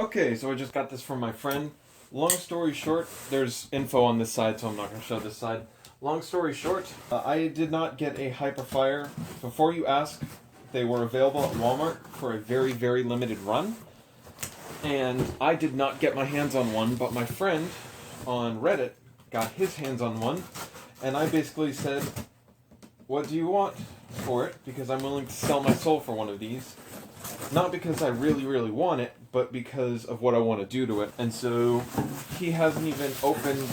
Okay, so I just got this from my friend. Long story short, there's info on this side, so I'm not going to show this side. Long story short, I did not get a Hyperfire. Before you ask, they were available at Walmart for a very, very limited run. And I did not get my hands on one, but my friend on Reddit got his hands on one. And I basically said, what do you want for it? Because I'm willing to sell my soul for one of these. Not because I really, really want it, but because of what I want to do to it. And so he hasn't even opened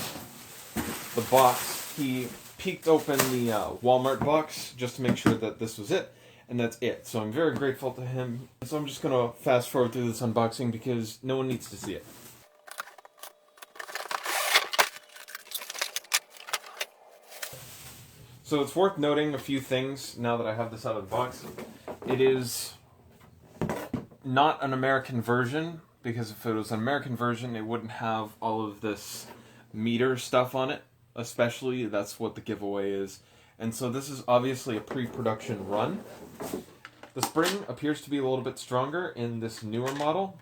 the box. He peeked open the Walmart box just to make sure that this was it. And that's it. So I'm very grateful to him. So I'm just going to fast forward through this unboxing because no one needs to see it. So it's worth noting a few things now that I have this out of the box. It is not an American version, because if it was an American version, it wouldn't have all of this meter stuff on it. Especially, that's what the giveaway is. And so this is obviously a pre-production run. The spring appears to be a little bit stronger in this newer model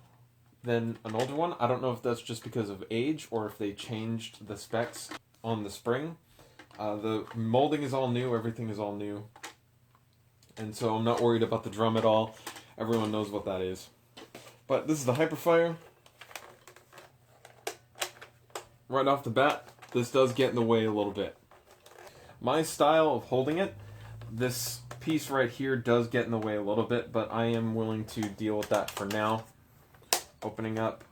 than an older one. I don't know if that's just because of age or if they changed the specs on the spring. The molding is all new, everything is all new. And so I'm not worried about the drum at all. Everyone knows what that is. But this is the Hyperfire. Right off the bat, this does get in the way a little bit. My style of holding it, this piece right here does get in the way a little bit, but I am willing to deal with that for now. Opening up,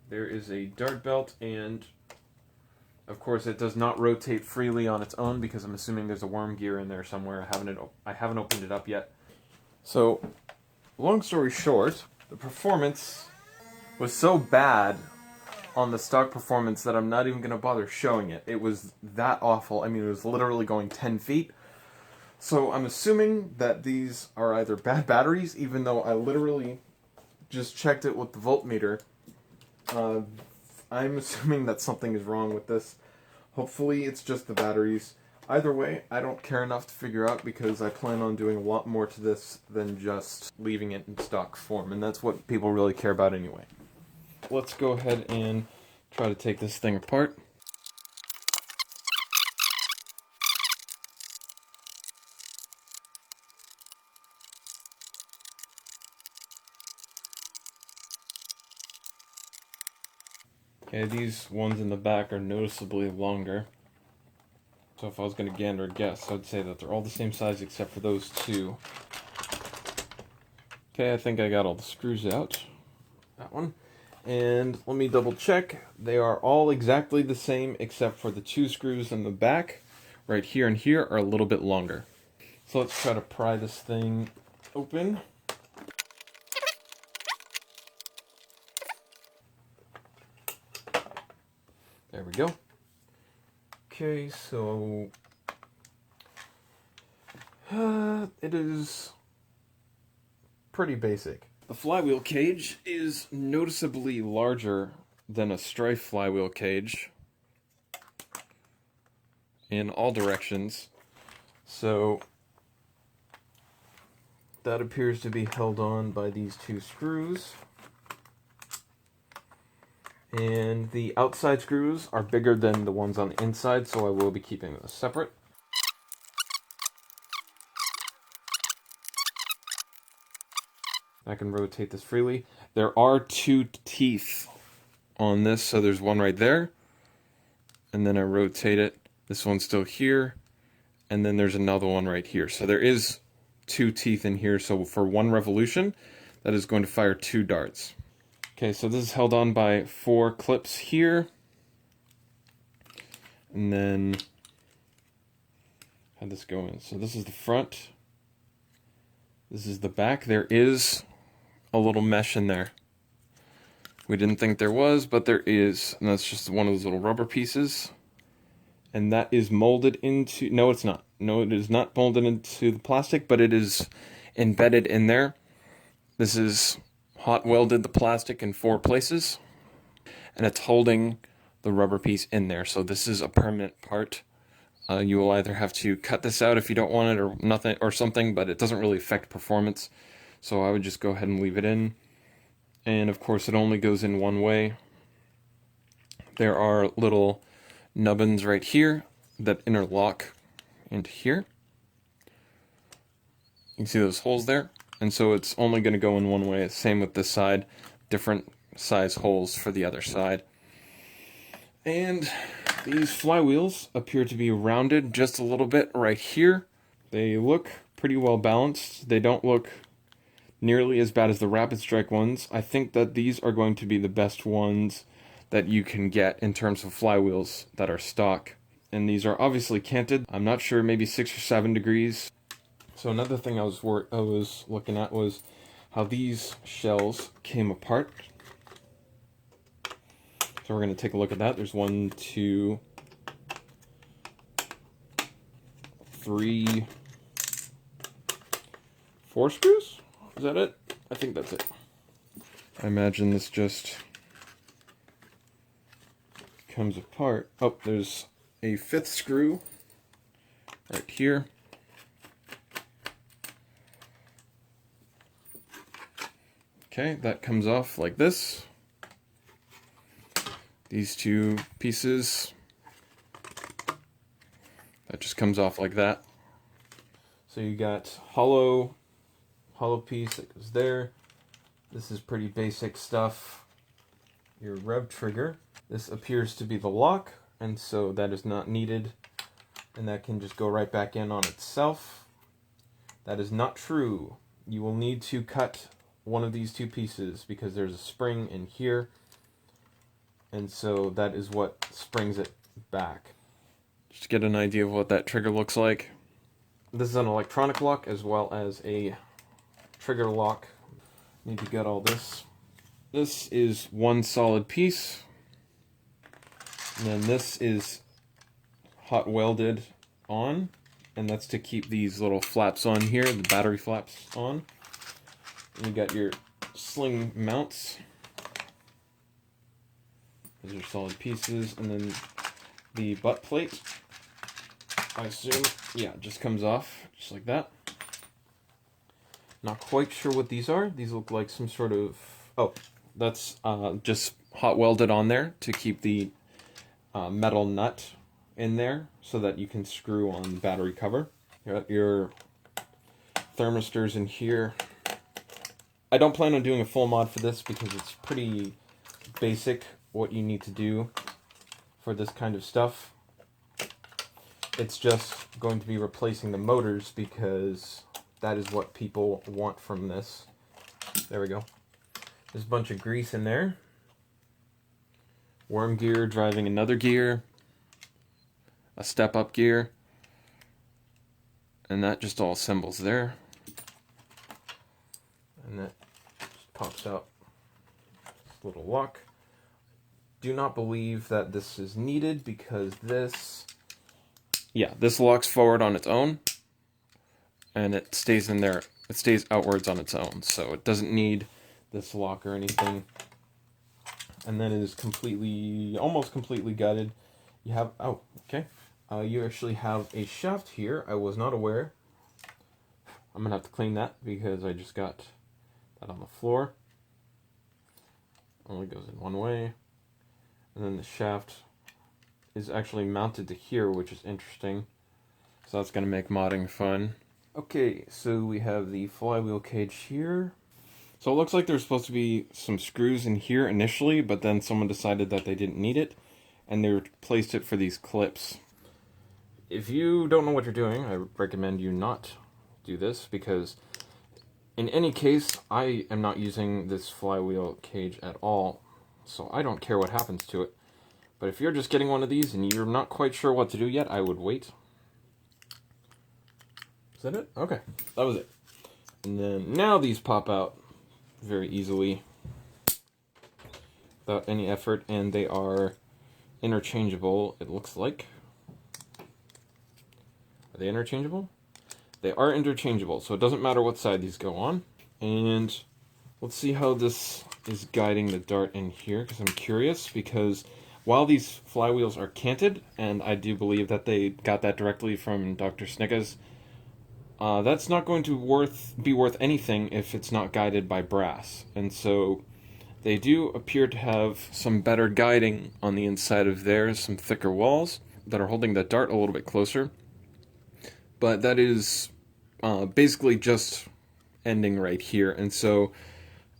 there is a dart belt, and of course it does not rotate freely on its own because I'm assuming there's a worm gear in there somewhere. I haven't opened it up yet. So, long story short, the performance was so bad on the stock performance that I'm not even going to bother showing it. It was that awful. I mean, it was literally going 10 feet. So I'm assuming that these are either bad batteries, even though I literally just checked it with the voltmeter. I'm assuming that something is wrong with this. Hopefully it's just the batteries. Either way, I don't care enough to figure out because I plan on doing a lot more to this than just leaving it in stock form, and that's what people really care about anyway. Let's go ahead and try to take this thing apart. Okay, these ones in the back are noticeably longer. So if I was going to gander a guess, I'd say that they're all the same size except for those two. Okay, I think I got all the screws out. That one. And let me double check. They are all exactly the same except for the two screws in the back, right here and here, are a little bit longer. So let's try to pry this thing open. There we go. Okay, so it is pretty basic. The flywheel cage is noticeably larger than a strife flywheel cage in all directions. So that appears to be held on by these two screws. And the outside screws are bigger than the ones on the inside, so I will be keeping those separate. I can rotate this freely. There are two teeth on this, so there's one right there. And then I rotate it. This one's still here. And then there's another one right here. So there is two teeth in here, so for one revolution, that is going to fire 2 darts. Okay, so this is held on by 4 clips here. And then, how'd this go in? So this is the front. This is the back. There is a little mesh in there. We didn't think there was, but there is. And that's just one of those little rubber pieces. And that is molded into, no it's not. No, it is not molded into the plastic, but it is embedded in there. This is hot welded the plastic in 4 places, and it's holding the rubber piece in there. So this is a permanent part. You will either have to cut this out if you don't want it or nothing or something, but it doesn't really affect performance. So I would just go ahead and leave it in. and of course it only goes in one way. There are little nubbins right here that interlock into here. You can see those holes there, and so it's only going to go in one way. Same with this side, different size holes for the other side. And these flywheels appear to be rounded just a little bit right here. They look pretty well balanced. They don't look nearly as bad as the Rapid Strike ones. I think that these are going to be the best ones that you can get in terms of flywheels that are stock. And these are obviously canted. I'm not sure, maybe 6 or 7 degrees. So another thing I was looking at was how these shells came apart. So we're going to take a look at that. There's 1, 2, 3, 4 screws? Is that it? I think that's it. I imagine this just comes apart. Oh, there's a 5th screw right here. Okay, that comes off like this. These 2 pieces, that just comes off like that. So you got hollow piece that goes there. This is pretty basic stuff. Your rev trigger. This appears to be the lock, and so that is not needed, and that can just go right back in on itself. That is not true. You will need to cut one of these 2 pieces because there's a spring in here, and so that is what springs it back. Just to get an idea of what that trigger looks like. This is an electronic lock as well as a trigger lock. Need to get all this. This is one solid piece, and then this is hot welded on, and that's to keep these little flaps on here, the battery flaps on. And you got your sling mounts. Those are solid pieces, and then the butt plate, I assume, yeah, just comes off just like that. Not quite sure what these are. These look like some sort of, oh, that's just hot welded on there to keep the metal nut in there so that you can screw on the battery cover. You got your thermistors in here. I don't plan on doing a full mod for this because it's pretty basic what you need to do for this kind of stuff. It's just going to be replacing the motors because that is what people want from this. There we go. There's a bunch of grease in there. Worm gear driving another gear. A step-up gear. And that just all assembles there. And that just pops out this little lock. Do not believe that this is needed because this, yeah, this locks forward on its own and it stays in there. It stays outwards on its own, so it doesn't need this lock or anything. And then it is completely, almost completely gutted. You have, oh, okay. You actually have a shaft here. I was not aware. I'm gonna have to clean that because I just got that on the floor. Only goes in one way. And then the shaft is actually mounted to here, which is interesting. So that's going to make modding fun. Okay, so we have the flywheel cage here. So it looks like there's supposed to be some screws in here initially, but then someone decided that they didn't need it, and they replaced it for these clips. If you don't know what you're doing, I recommend you not do this, because in any case, I am not using this flywheel cage at all. So I don't care what happens to it. But if you're just getting one of these and you're not quite sure what to do yet, I would wait. Is that it? Okay, that was it. And then now these pop out very easily without any effort, and they are interchangeable, it looks like. Are they interchangeable? They are interchangeable, so it doesn't matter what side these go on. And let's see how this is guiding the dart in here, because I'm curious, because while these flywheels are canted, and I do believe that they got that directly from Dr. Snicka's, that's not going to be worth anything if it's not guided by brass. And so They do appear to have some better guiding on the inside of there, some thicker walls that are holding that dart a little bit closer. But that is basically just ending right here, and so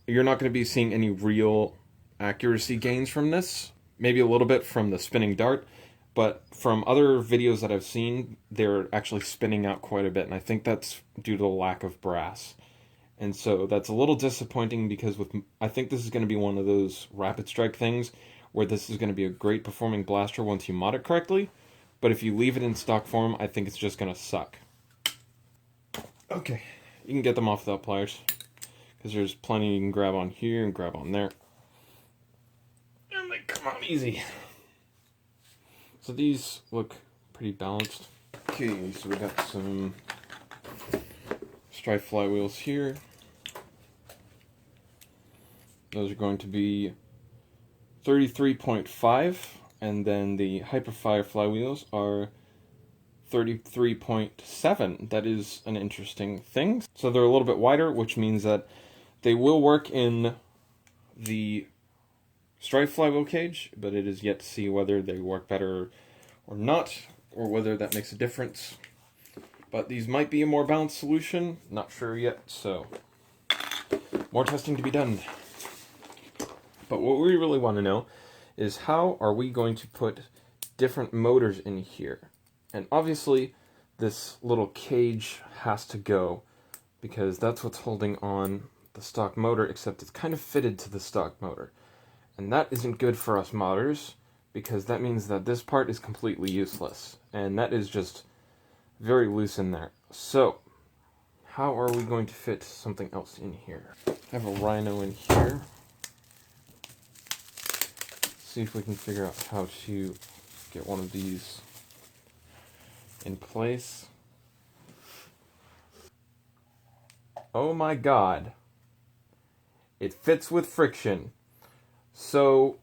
you're not going to be seeing any real accuracy gains from this. Maybe a little bit from the spinning dart, but from other videos that I've seen, they're actually spinning out quite a bit, and I think that's due to the lack of brass. And so that's a little disappointing because I think this is going to be one of those rapid strike things where this is going to be a great performing blaster once you mod it correctly, but if you leave it in stock form, I think it's just going to suck. Okay, you can get them off without pliers, because there's plenty you can grab on here and grab on there. And they come out easy. So these look pretty balanced. Okay, so we got some strife flywheels here. Those are going to be 33.5, and then the Hyperfire flywheels are 33.7. That is an interesting thing. So they're a little bit wider, which means that they will work in the strife flywheel cage, but it is yet to see whether they work better or not, or whether that makes a difference. But these might be a more balanced solution, not sure yet, so more testing to be done. But what we really want to know is how are we going to put different motors in here? And obviously this little cage has to go because that's what's holding on the stock motor, except it's kind of fitted to the stock motor. And that isn't good for us modders because that means that this part is completely useless. And that is just very loose in there. So how are we going to fit something else in here? I have a Rhino in here. See if we can figure out how to get one of these in place. Oh my god. It fits with friction. So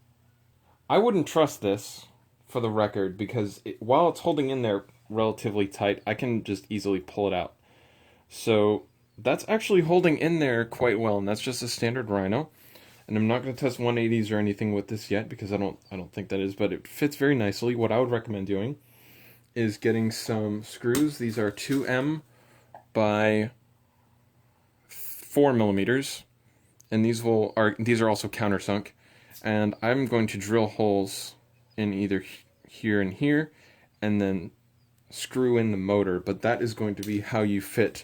I wouldn't trust this, for the record, because while it's holding in there relatively tight, I can just easily pull it out. So that's actually holding in there quite well, and that's just a standard Rhino. And I'm not going to test 180s or anything with this yet because I don't think that is, but it fits very nicely. What I would recommend doing is getting some screws. These are 2M by 4 millimeters, and these are also countersunk. And I'm going to drill holes in either here and here, and then screw in the motor. But that is going to be how you fit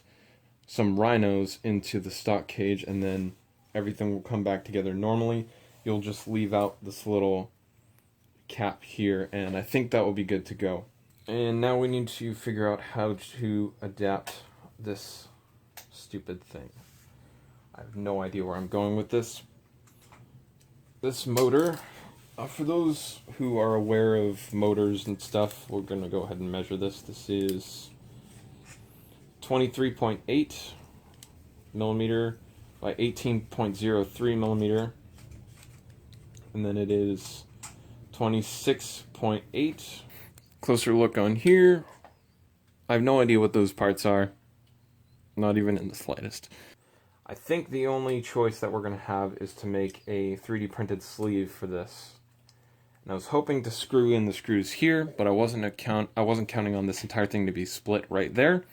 some Rhinos into the stock cage, and then everything will come back together normally. You'll just leave out this little cap here, and I think that will be good to go. And now we need to figure out how to adapt this stupid thing. I have no idea where I'm going with this. This motor, for those who are aware of motors and stuff, we're going to go ahead and measure this. This is 23.8 millimeter by 18.03 millimeter, and then it is 26.8. Closer look on here. I have no idea what those parts are, not even in the slightest. I think the only choice that we're going to have is to make a 3D printed sleeve for this. And I was hoping to screw in the screws here, but I wasn't counting on this entire thing to be split right there.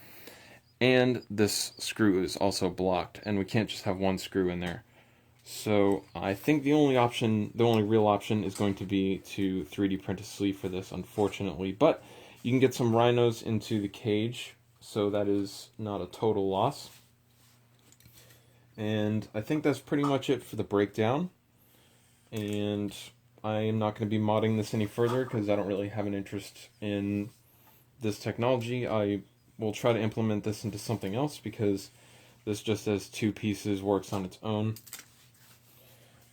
And this screw is also blocked, and we can't just have one screw in there. So I think the only real option is going to be to 3D print a sleeve for this, unfortunately. But you can get some Rhinos into the cage, so that is not a total loss. And I think that's pretty much it for the breakdown. And I am not going to be modding this any further because I don't really have an interest in this technology. I will try to implement this into something else because this just as two pieces works on its own.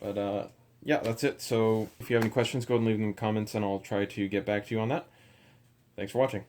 But yeah, that's it. So if you have any questions, go ahead and leave them in the comments and I'll try to get back to you on that. Thanks for watching.